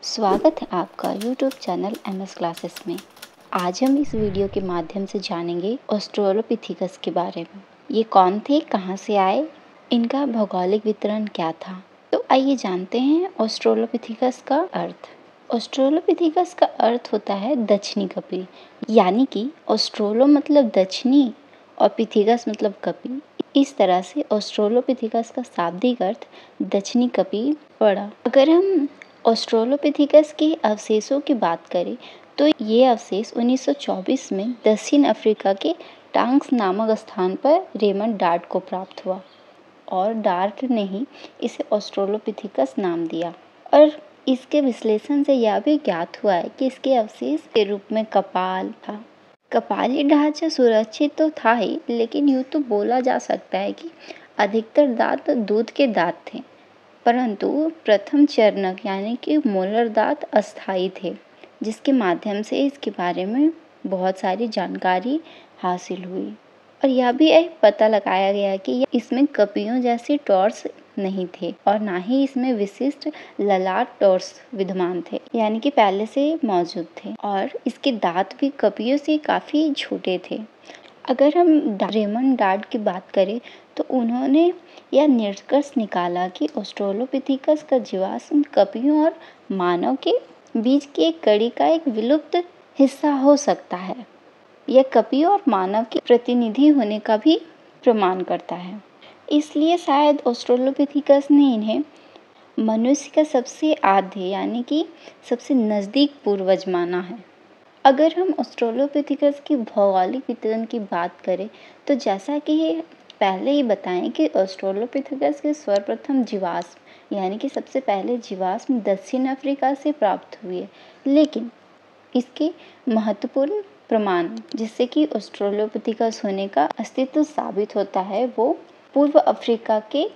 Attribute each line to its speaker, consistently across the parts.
Speaker 1: स्वागत है आपका YouTube चैनल MS क्लासेस में। आज हम इस वीडियो के माध्यम से जानेंगे ऑस्ट्रेलोपिथेकस के बारे में। ये कौन थे, कहाँ से आए, इनका भौगोलिक वितरण क्या था। तो आइए जानते हैं ऑस्ट्रेलोपिथेकस का अर्थ। ऑस्ट्रेलोपिथेकस का अर्थ होता है दक्षिणी कपिल, यानी कि ऑस्ट्रेलो मतलब दक्षिणी और पिथेकस मतलब कपिल। इस तरह से ऑस्ट्रेलोपिथेकस का शाब्दिक अर्थ दक्षिणी कपिल पड़ा। अगर हम ऑस्ट्रेलोपिथेकस के अवशेषों की बात करें तो ये अवशेष 1924 में दक्षिण अफ्रीका के टांग्स नामक स्थान पर रेमंड डार्ट को प्राप्त हुआ और डार्ट ने ही इसे ऑस्ट्रेलोपिथेकस नाम दिया। और इसके विश्लेषण से यह भी ज्ञात हुआ है कि इसके अवशेष के रूप में कपाल था। कपाली ढांचा सुरक्षित तो था ही, लेकिन यूँ तो बोला जा सकता है कि अधिकतर दांत दूध के दांत थे, परंतु प्रथम चरणक यानी कि मोलर दांत अस्थायी थे, जिसके माध्यम से इसके बारे में बहुत सारी जानकारी हासिल हुई। और यह भी पता लगाया गया कि इसमें कपियों जैसे टॉर्स नहीं थे और ना ही इसमें विशिष्ट ललाट टॉर्स विद्यमान थे, यानी कि पहले से मौजूद थे। और इसके दांत भी कपियों से काफ़ी छोटे थे। अगर हम रेमंड डार्ट की बात करें तो उन्होंने यह निष्कर्ष निकाला कि ऑस्ट्रेलोपिथेकस का जीवाश्म कपियों और मानव के बीच की एक कड़ी का एक विलुप्त हिस्सा हो सकता है। यह कपियों और मानव के प्रतिनिधि होने का भी प्रमाण करता है। इसलिए शायद ऑस्ट्रेलोपिथेकस ने इन्हें मनुष्य का सबसे आद्य यानी कि सबसे नज़दीक पूर्वज माना है। अगर हम ऑस्ट्रेलोपिथेकस की भौगोलिक वितरण की बात करें तो जैसा कि पहले ही बताएं कि ऑस्ट्रेलोपिथेकस के सर्वप्रथम जीवाश्म यानी कि सबसे पहले जीवाश्म दक्षिण अफ्रीका से प्राप्त हुए, लेकिन इसके महत्वपूर्ण प्रमाण जिससे कि ऑस्ट्रेलोपिथेकस होने का अस्तित्व साबित होता है वो पूर्व अफ्रीका के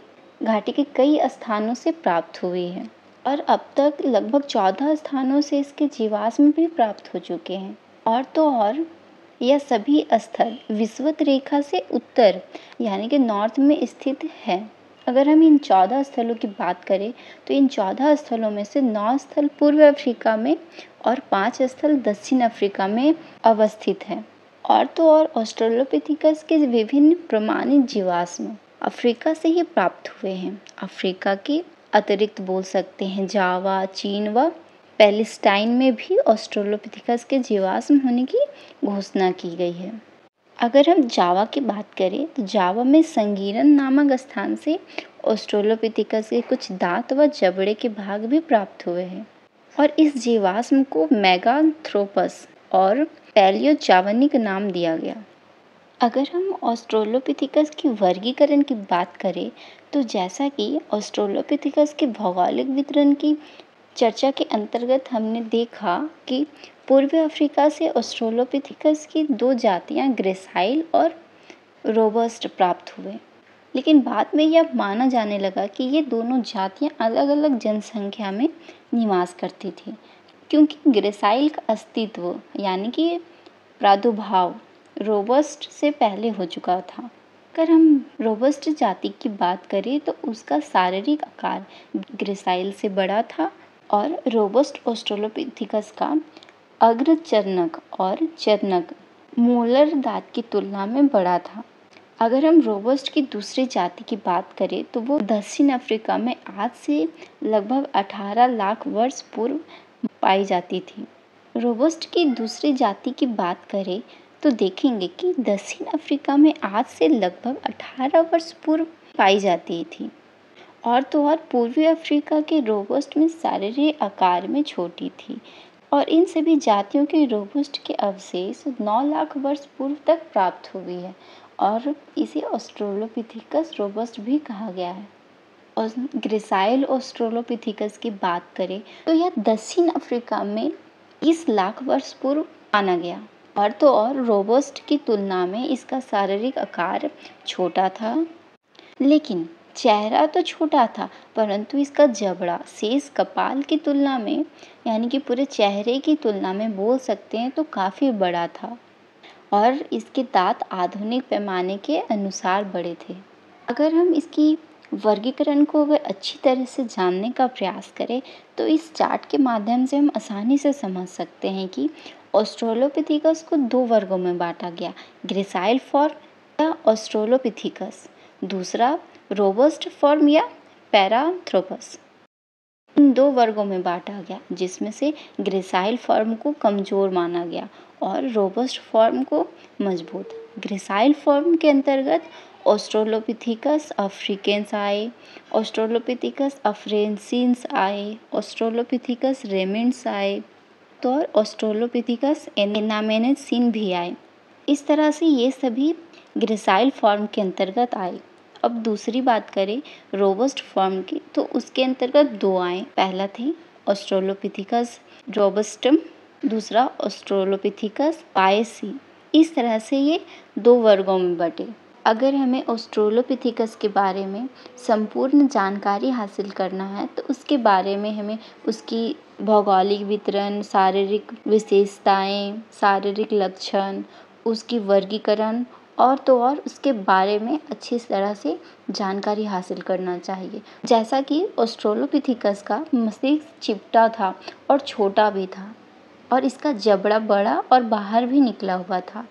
Speaker 1: घाटी के कई स्थानों से प्राप्त हुई है। और अब तक लगभग 14 स्थानों से इसके जीवाश्म भी प्राप्त हो चुके हैं। और तो और यह सभी स्थल विषुवत रेखा से उत्तर यानी कि नॉर्थ में स्थित है। अगर हम इन 14 स्थलों की बात करें तो इन 14 स्थलों में से 9 स्थल पूर्व अफ्रीका में और 5 स्थल दक्षिण अफ्रीका में अवस्थित हैं। और तो और ऑस्ट्रेलोपिथेकस के विभिन्न प्रमाणित जीवाश्म अफ्रीका से ही प्राप्त हुए हैं। अफ्रीका के अतिरिक्त बोल सकते हैं जावा, चीन व पैलेस्टाइन में भी ऑस्ट्रेलोपिथेकस के जीवाश्म होने की घोषणा की गई है। अगर हम जावा की बात करें तो जावा में संगीरन नामक स्थान से ऑस्ट्रेलोपिथेकस के कुछ दांत व जबड़े के भाग भी प्राप्त हुए हैं। और इस जीवाश्म को मेगान्थ्रोपस और पैलियोजावनिक नाम दिया गया। अगर हम ऑस्ट्रेलोपिथेकस की वर्गीकरण की बात करें तो जैसा कि ऑस्ट्रेलोपिथेकस के भौगोलिक वितरण की चर्चा के अंतर्गत हमने देखा कि पूर्वी अफ्रीका से ऑस्ट्रेलोपिथेकस की 2 जातियां ग्रेसाइल और रोबस्ट प्राप्त हुए, लेकिन बाद में यह माना जाने लगा कि ये दोनों जातियां अलग अलग जनसंख्या में निवास करती थी, क्योंकि ग्रेसाइल का अस्तित्व यानी कि प्रादुर्भाव रोबस्ट से पहले हो चुका था। अगर हम रोबस्ट जाति की बात करें तो उसका शारीरिक आकार ग्रेसाइल से बड़ा था और रोबस्ट ऑस्ट्रेलोपिथेकस का अग्रचर्णक और चर्णक मोलर दांत की तुलना में बड़ा था। अगर हम रोबस्ट की दूसरी जाति की बात करें तो वो दक्षिण अफ्रीका में आज से लगभग 18 लाख वर्ष पूर्व पाई जाती थी। रोबस्ट की दूसरी जाति की बात करें तो देखेंगे कि दक्षिण अफ्रीका में आज से लगभग 18 वर्ष पूर्व पाई जाती थी। और तो और पूर्वी अफ्रीका के रोबस्ट में शारीरिक आकार में छोटी थी। और इन सभी जातियों के रोबस्ट के अवशेष 9 लाख वर्ष पूर्व तक प्राप्त हुई है और इसे ऑस्ट्रेलोपिथेकस रोबस्ट भी कहा गया है। और ग्रेसाइल ऑस्ट्रेलोपिथेकस की बात करें तो यह दक्षिण अफ्रीका में 20 लाख वर्ष पूर्व माना गया। और तो और रोबस्ट की तुलना में इसका शारीरिक आकार छोटा था, लेकिन चेहरा तो छोटा था परंतु इसका जबड़ा शेष कपाल की तुलना में यानी कि पूरे चेहरे की तुलना में बोल सकते हैं तो काफ़ी बड़ा था। और इसके दांत आधुनिक पैमाने के अनुसार बड़े थे। अगर हम इसकी वर्गीकरण को अगर अच्छी तरह से जानने का प्रयास करें तो इस चार्ट के माध्यम से हम आसानी से समझ सकते हैं कि ऑस्ट्रेलोपिथेकस को 2 वर्गों में बांटा गया, ग्रेसाइल फॉर्म या ऑस्ट्रेलोपिथेकस, दूसरा रोबस्ट फॉर्म या पैरांथ्रोपस। इन 2 वर्गों में बांटा गया, जिसमें से ग्रेसाइल फॉर्म को कमजोर माना गया और रोबस्ट फॉर्म को मजबूत। ग्रेसाइल फॉर्म के अंतर्गत ऑस्ट्रेलोपिथेकस अफ्रीकेंस आए, ऑस्ट्रेलोपिथेकस अफ्रेंसिस आए, ऑस्ट्रेलोपिथेकस रेमिड्स आए तो और ऑस्ट्रेलोपिथेकस एनामेनेसिस भी आए। इस तरह से ये सभी ग्रेसाइल फॉर्म के अंतर्गत आए। अब दूसरी बात करें रोबस्ट फॉर्म की तो उसके अंतर्गत 2 आए। पहला थे ऑस्ट्रेलोपिथेकस रोबस्टम, दूसरा ऑस्ट्रेलोपिथेकस पायसी। इस तरह से ये 2 वर्गों में बटे। अगर हमें ऑस्ट्रेलोपिथेकस के बारे में संपूर्ण जानकारी हासिल करना है तो उसके बारे में हमें उसकी भौगोलिक वितरण, शारीरिक विशेषताएं, शारीरिक लक्षण, उसकी वर्गीकरण और तो और उसके बारे में अच्छी तरह से जानकारी हासिल करना चाहिए। जैसा कि ऑस्ट्रेलोपिथेकस का मस्तिष्क चिपटा था और छोटा भी था और इसका जबड़ा बड़ा और बाहर भी निकला हुआ था।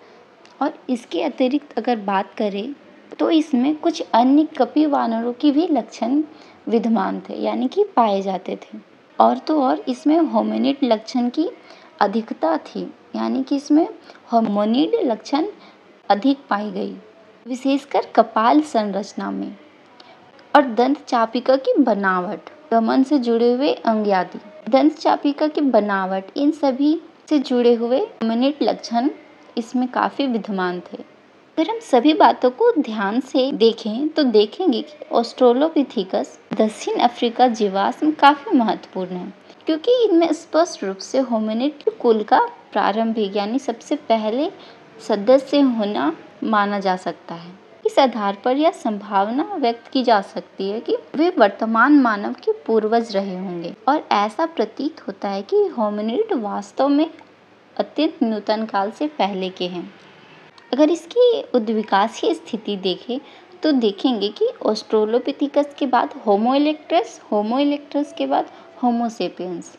Speaker 1: और इसके अतिरिक्त अगर बात करें तो इसमें कुछ अन्य कपिवानरों की भी लक्षण विद्यमान थे, यानी कि पाए जाते थे। और तो और इसमें होमिनिड लक्षण की अधिकता थी, यानी कि इसमें होमिनिड लक्षण अधिक पाई गई, विशेषकर कपाल संरचना में। और दंत चापिका की बनावट, गमन से जुड़े हुए अंग आदि, दंत चापिका की बनावट, इन सभी से जुड़े हुए होमिनिड लक्षण इसमें काफ़ी विद्यमान थे। अगर हम सभी बातों को ध्यान से देखें तो देखेंगे कि ऑस्ट्रेलोपिथेकस दक्षिण अफ्रीका जीवाश्म काफ़ी महत्वपूर्ण है, क्योंकि इनमें स्पष्ट रूप से होमिनिड कुल का प्रारंभिक यानी सबसे पहले सदस्य होना माना जा सकता है। इस आधार पर यह संभावना व्यक्त की जा सकती है कि वे वर्तमान मानव के पूर्वज रहे होंगे और ऐसा प्रतीत होता है कि होमिनिड वास्तव में अत्यंत नूतन काल से पहले के हैं। अगर इसकी उद्विकासीय स्थिति देखें तो देखेंगे कि ऑस्ट्रेलोपिथेकस के बाद होमो इरेक्टस, होमो इरेक्टस के बाद होमो सेपियंस,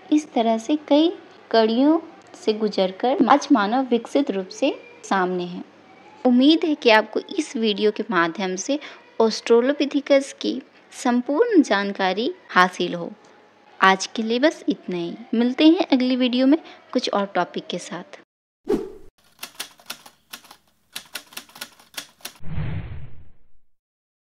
Speaker 1: इस तरह से कई कड़ियों से गुजरकर आज मानव विकसित रूप से सामने है। उम्मीद है कि आपको इस वीडियो के माध्यम से ऑस्ट्रेलोपिथेकस की संपूर्ण जानकारी हासिल हो। आज के लिए बस इतना ही। मिलते हैं अगली वीडियो में कुछ और टॉपिक के साथ।